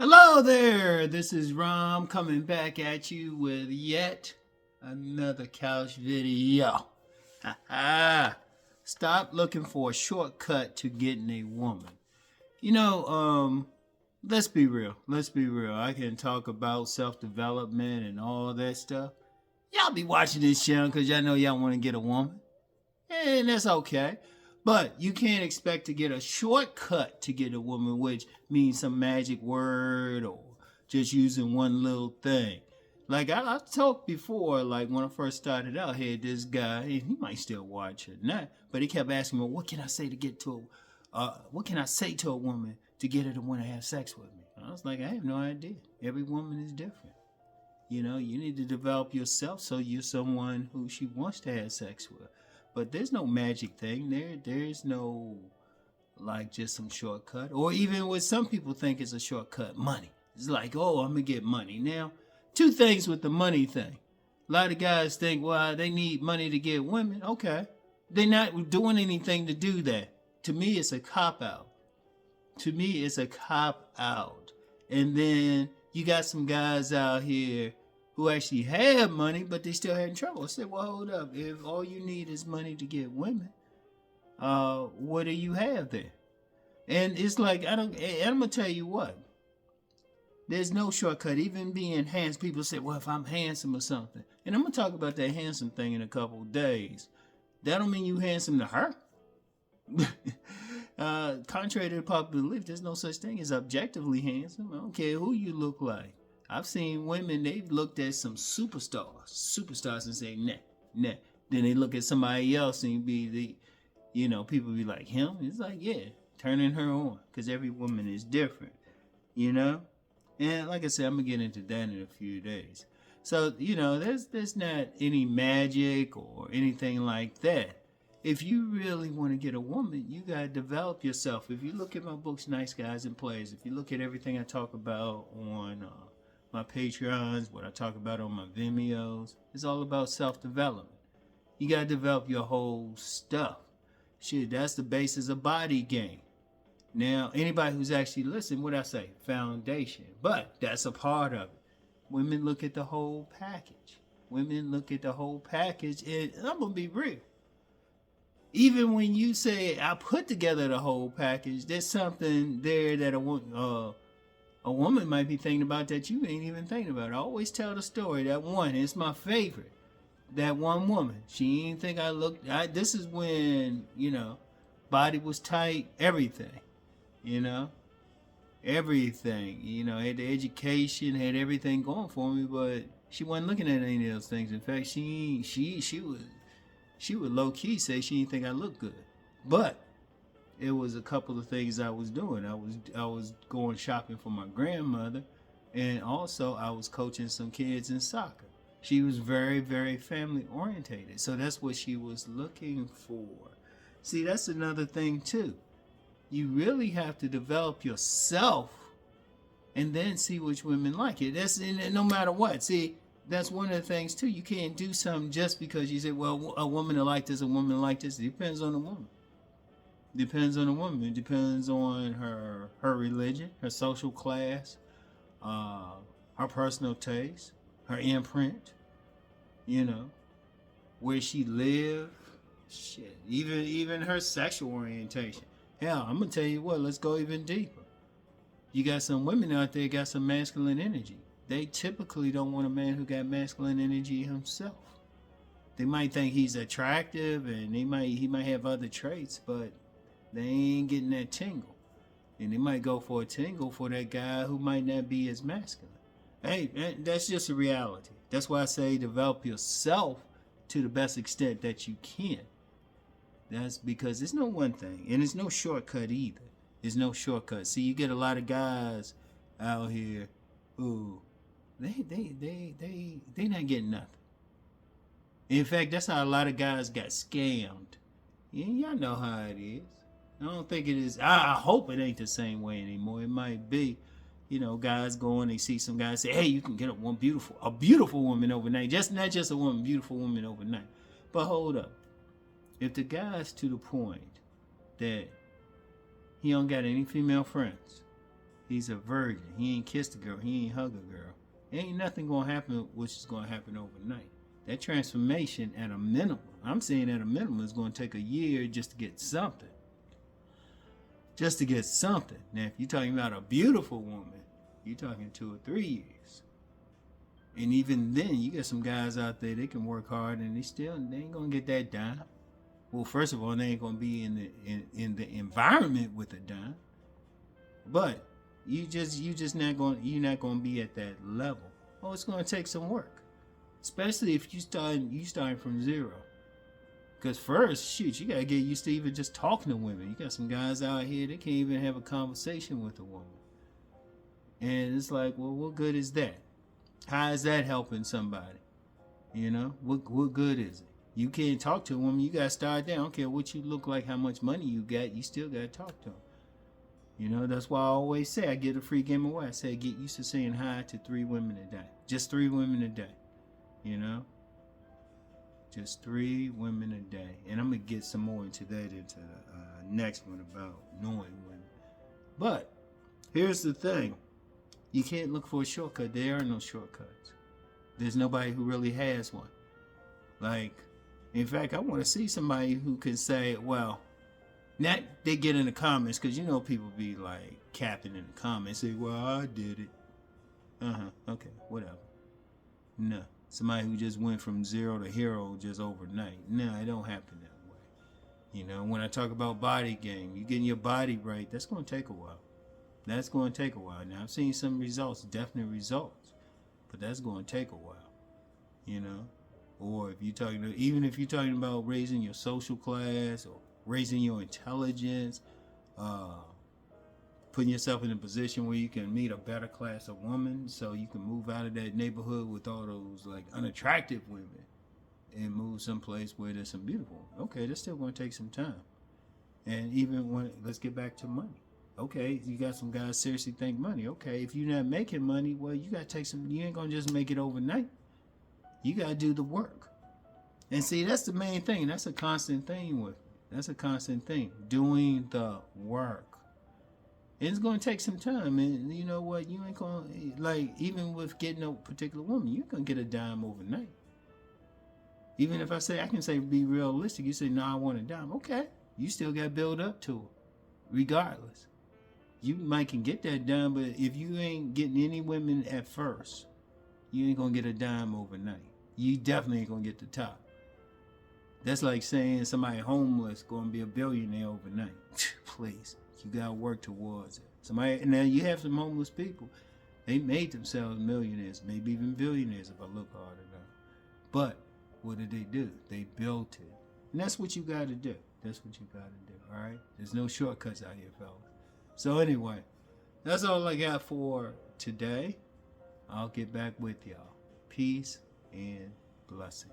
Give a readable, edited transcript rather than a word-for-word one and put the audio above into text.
Hello there, this is Rom coming back at you with yet another couch video. Stop looking for a shortcut to getting a woman. Let's be real. I can talk about self-development and all that stuff. Y'all be watching this channel because y'all know y'all want to get a woman. And that's okay. But you can't expect to get a shortcut to get a woman, which means some magic word or just using one little thing. Like I talked before, like when I first started out, I had this guy, and he might still watch or not, but he kept asking me, what can I say to a woman to get her to want to have sex with me? I was like, I have no idea. Every woman is different. You need to develop yourself so you're someone who she wants to have sex with. But there's no magic thing. There's no, like, just some shortcut. Or even what some people think is a shortcut, money. It's like, oh, I'm going to get money. Now, two things with the money thing. A lot of guys think, well, they need money to get women. Okay. They're not doing anything to do that. To me, it's a cop-out. And then you got some guys out here who actually have money, but they still having trouble. I said, well, hold up. If all you need is money to get women, what do you have there? And it's like, I'm going to tell you what. There's no shortcut. Even being handsome, people say, well, if I'm handsome or something. And I'm going to talk about that handsome thing in a couple of days. That don't mean you handsome to her. Contrary to the popular belief, there's no such thing as objectively handsome. I don't care who you look like. I've seen women, they've looked at some superstars and say, nah. Then they look at somebody else and people be like, him? It's like, yeah, turning her on. Because every woman is different, And like I said, I'm going to get into that in a few days. So, there's not any magic or anything like that. If you really want to get a woman, you got to develop yourself. If you look at my books, Nice Guys and Players, if you look at everything I talk about on my Patreons, what I talk about on my Vimeos, it's all about self-development. You got to develop your whole stuff. Shit, that's the basis of body game. Now, anybody who's actually listening, what I say? Foundation. But that's a part of it. Women look at the whole package. And I'm going to be real. Even when you say, I put together the whole package, there's something there that a woman might be thinking about that you ain't even thinking about. I always tell the story. That one, it's my favorite. That one woman, she ain't think I looked. This is when, body was tight, everything, everything. Had the education, had everything going for me, but she wasn't looking at any of those things. In fact, she would low key say she didn't think I looked good, but it was a couple of things I was doing. I was going shopping for my grandmother, and also I was coaching some kids in soccer. She was very, very family orientated, so that's what she was looking for. See, that's another thing too. You really have to develop yourself, and then see which women like it. That's no matter what. See, that's one of the things too. You can't do something just because you say, well, a woman will like this, a woman will like this. It depends on the woman. It depends on her religion, her social class, her personal taste, her imprint, where she live, shit, even her sexual orientation. Hell, I'm gonna tell you what, let's go even deeper. You got some women out there got some masculine energy. They typically don't want a man who got masculine energy himself. They might think he's attractive and he might have other traits, but they ain't getting that tingle. And they might go for a tingle for that guy who might not be as masculine. Hey, that's just a reality. That's why I say develop yourself to the best extent that you can. That's because it's no one thing. And it's no shortcut either. There's no shortcut. See, you get a lot of guys out here who they not getting nothing. In fact, that's how a lot of guys got scammed. Yeah, y'all know how it is. I don't think it is. I hope it ain't the same way anymore. It might be. Guys go and they see some guys say, hey, you can get a beautiful woman overnight. Not just a woman, beautiful woman overnight. But hold up. If the guy's to the point that he don't got any female friends, He's a virgin. He ain't kissed a girl. He ain't hugged a girl. Ain't nothing gonna happen which is gonna happen overnight. That transformation at a minimum, I'm saying at a minimum, is gonna take a year just to get something. Just to get something. Now, if you're talking about a beautiful woman, you're talking 2 or 3 years. And even then, you got some guys out there, they can work hard and they ain't gonna get that dime. Well, first of all, they ain't gonna be in the environment with a dime. But you're not gonna be at that level. Oh, it's gonna take some work. Especially if you starting from zero. Because first, shoot, you gotta get used to even just talking to women. You got some guys out here, they can't even have a conversation with a woman. And it's like, well, what good is that? How is that helping somebody? You know, what good is it? You can't talk to a woman, you gotta start there. I don't care what you look like, how much money you got, you still gotta talk to them. You know, that's why I always say I get a free game away. I say get used to saying hi to 3 women a day. Just 3 women a day. You know? Just 3 women a day. And I'm going to get some more into that into the next one about knowing women. But here's the thing. You can't look for a shortcut. There are no shortcuts. There's nobody who really has one. Like, in fact, I want to see somebody who can say, well, now they get in the comments, because you know people be like capping in the comments, say, well, I did it. Okay, whatever. No. Somebody who just went from 0 to hero just overnight. No, it don't happen that way. You know, when I talk about body game, you getting your body right, that's going to take a while. That's going to take a while. Now, I've seen some results, definite results, but that's going to take a while. You know, or if you're talking, even if you're talking about raising your social class or raising your intelligence, putting yourself in a position where you can meet a better class of women so you can move out of that neighborhood with all those like unattractive women and move someplace where there's some beautiful women. Okay, that's still going to take some time. And even when, let's get back to money. Okay, you got some guys seriously think money. Okay, if you're not making money, well, you got to take some, you ain't going to just make it overnight. You got to do the work. And see, that's the main thing. That's a constant thing with me. That's a constant thing. Doing the work. And it's going to take some time. And you know what? You ain't going to, like, even with getting a particular woman, you ain't going to get a dime overnight. Even if I say, I can say be realistic. You say, no, I want a dime. Okay. You still got to build up to it. Regardless. You might can get that dime, but if you ain't getting any women at first, you ain't going to get a dime overnight. You definitely ain't going to get the top. That's like saying somebody homeless going to be a billionaire overnight. Please, you got to work towards it. Somebody, now you have some homeless people. They made themselves millionaires, maybe even billionaires if I look hard enough. But what did they do? They built it. And that's what you got to do. That's what you got to do, all right? There's no shortcuts out here, fellas. So anyway, that's all I got for today. I'll get back with y'all. Peace and blessings.